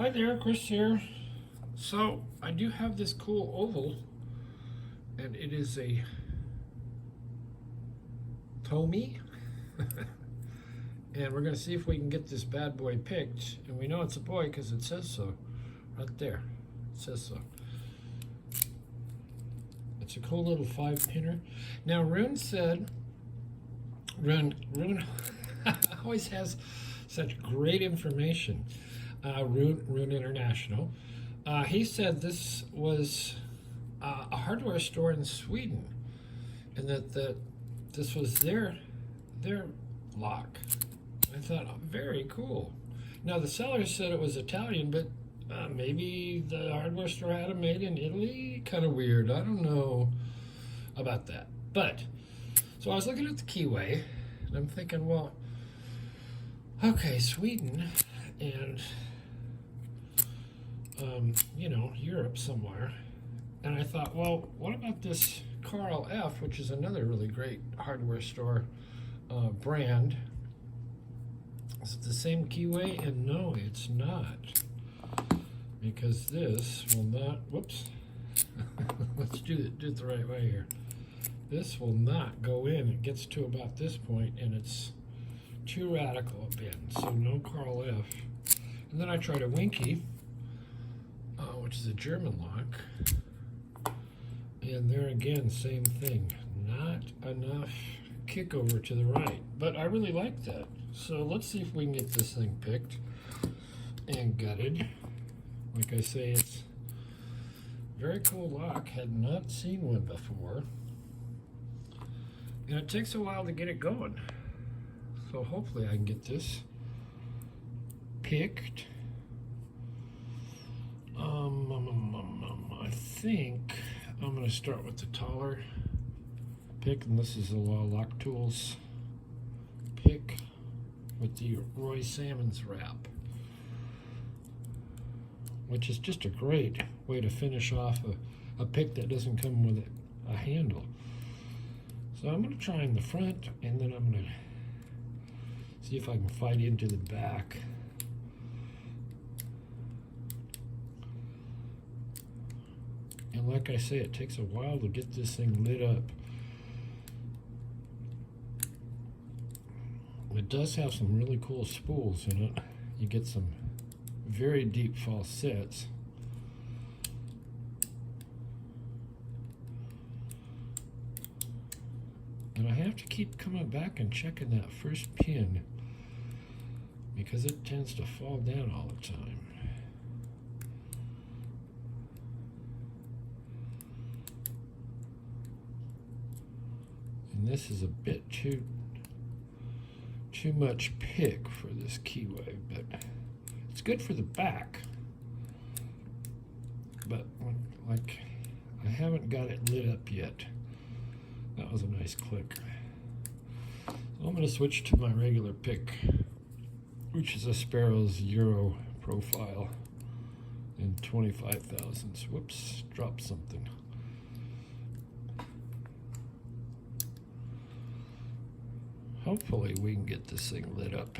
Hi there, Chris here. So, I do have this cool oval, and it is a THOMEE. And we're going to see if we can get this bad boy picked. And we know it's a boy because it says so. Right there. It says so. It's a cool little 5-pinner. Now, Rune said, Rune always has such great information. Rune International. He said this was a hardware store in Sweden, and that this was their lock. I thought, oh, very cool. Now the seller said it was Italian, but maybe the hardware store had them made in Italy. Kind of weird. I don't know about that. But so I was looking at the keyway, and I'm thinking, well, okay, Sweden and Europe somewhere. And I thought, well, what about this Carl F, which is another really great hardware store brand? Is it the same keyway? And no, it's not. Because this will not, whoops. Let's do it the right way here. This will not go in. It gets to about this point and it's too radical a bend. So no Carl F. And then I tried a Winky, which is a German lock. And there again, same thing. Not enough kick over to the right. But I really like that. So let's see if we can get this thing picked and gutted. Like I say, it's very cool lock. Had not seen one before. And it takes a while to get it going. So hopefully I can get this picked. I think I'm going to start with the taller pick, and this is the Lock Tools pick with the Roy Salmon's wrap, which is just a great way to finish off a pick that doesn't come with a handle. So I'm going to try in the front, and then I'm going to see if I can fight into the back. And like I say, it takes a while to get this thing lit up. It does have some really cool spools in it. You get some very deep falsettes. And I have to keep coming back and checking that first pin because it tends to fall down all the time. And this is a bit too much pick for this keyway, but it's good for the back. But like, I haven't got it lit up yet. That was a nice click. So I'm going to switch to my regular pick, which is a Sparrow's Euro profile in 25 thousandths. Whoops, dropped something. Hopefully we can get this thing lit up.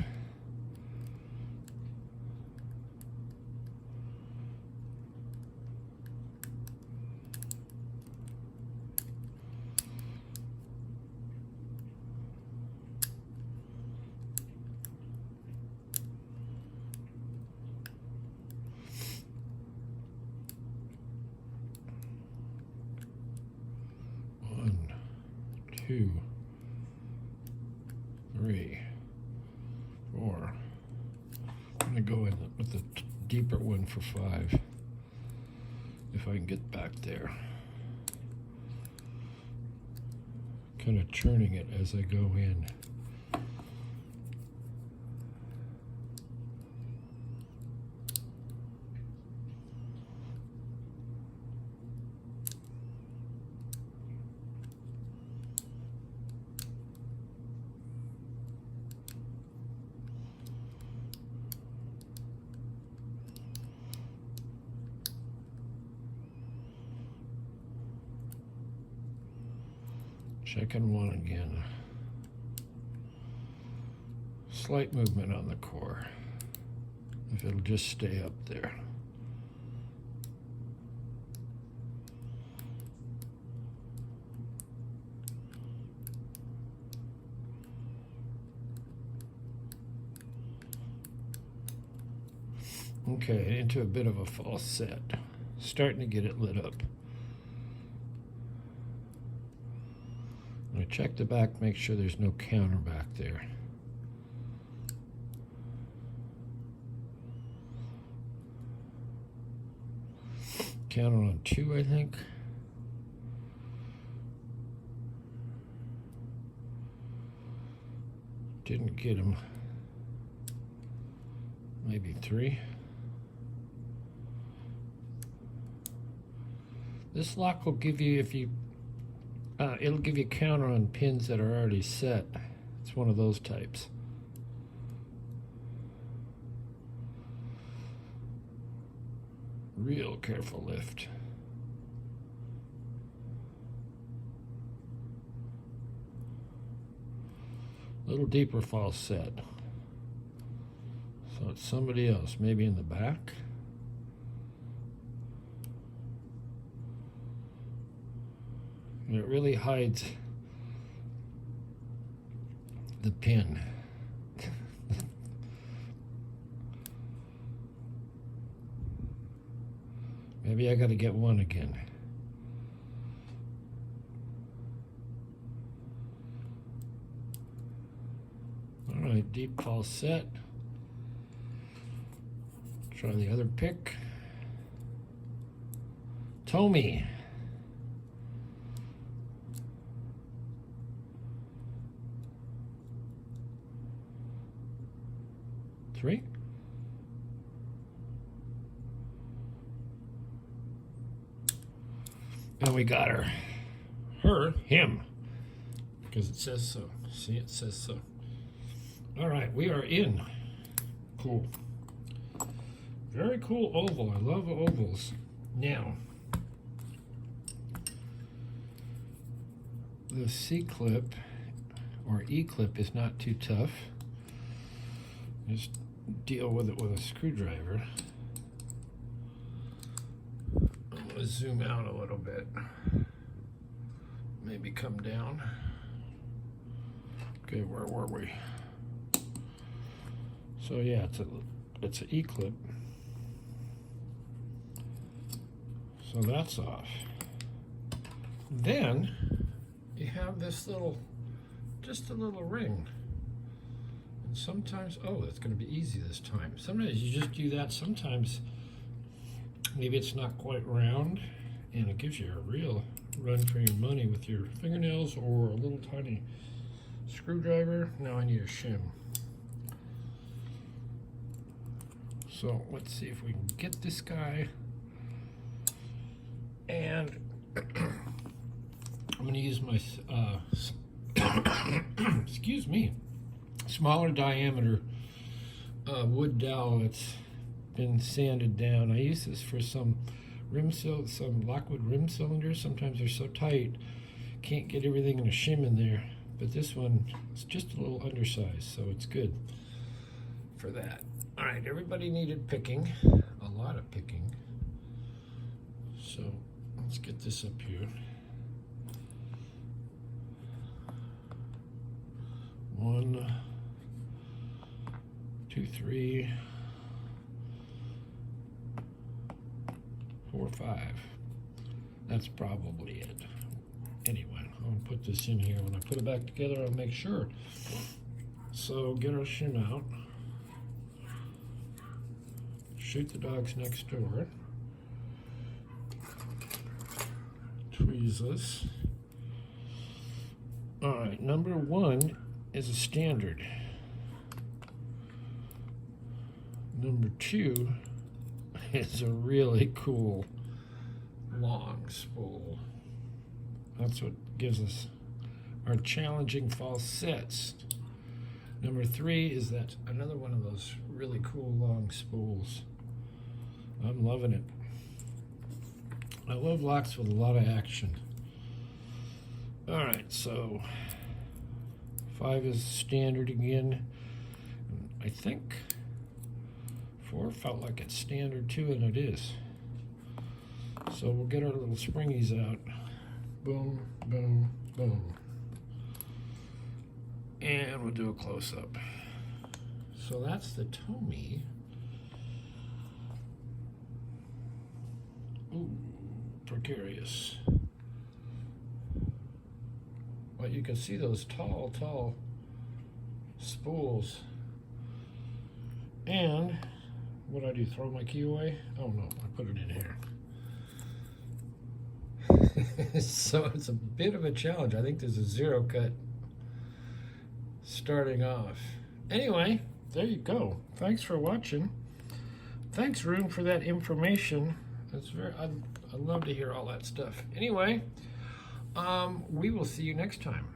One, two, 3, 4. I'm going to go in with the deeper one for 5, if I can get back there. Kind of churning it as I go in. Checking one again. Slight movement on the core. if it'll just stay up there. Okay, into a bit of a false set. Starting to get it lit up. I check the back, make sure there's no counter back there. Counter on 2, I think. Didn't get him. Maybe 3. This lock will give you, if you, it'll give you a counter on pins that are already set. It's one of those types. Real careful lift. A little deeper false set. So it's somebody else, maybe in the back. And it really hides the pin. Maybe I got to get one again. All right, deep false set. Try the other pick. THOMEE. Three. And we got her. Him. Because it says so. See, it says so. All right, we are in. Cool. Very cool oval. I love ovals. Now, the C-clip or E-clip is not too tough. Just deal with it with a screwdriver. I'm going to zoom out a little bit. Maybe come down. Okay, where were we? So yeah, it's an E-clip. So that's off. Then you have this little, just a little ring. And sometimes, oh, it's going to be easy this time. Sometimes you just do that. Sometimes maybe it's not quite round, and it gives you a real run for your money with your fingernails or a little tiny screwdriver. Now I need a shim. So let's see if we can get this guy. And I'm going to use my, excuse me, smaller diameter wood dowel that's been sanded down. I use this for some Lockwood rim cylinders. Sometimes they're so tight, can't get everything in a shim in there. But this one is just a little undersized, so it's good for that. All right, everybody needed picking, a lot of picking. So let's get this up here. 1, 2, 3, 4, 5. That's probably it. Anyway, I'll put this in here. When I put it back together, I'll make sure. So get our shim out. Shoot the dogs next door. Tweezers. All right, number 1 is a standard. Number 2 is a really cool long spool. That's what gives us our challenging false sets. Number 3 is that another one of those really cool long spools. I'm loving it. I love locks with a lot of action. All right, so 5 is standard again. I think before. Felt like it's standard too, and it is. So we'll get our little springies out. Boom, boom, boom. And we'll do a close-up. So that's the THOMEE. Ooh, precarious. But you can see those tall, tall spools. And what do I do? Throw my key away? Oh no, I put it in here. So it's a bit of a challenge. I think there's a zero cut starting off. Anyway, there you go. Thanks for watching. Thanks, Rune, for that information. That's I'd love to hear all that stuff. Anyway, we will see you next time.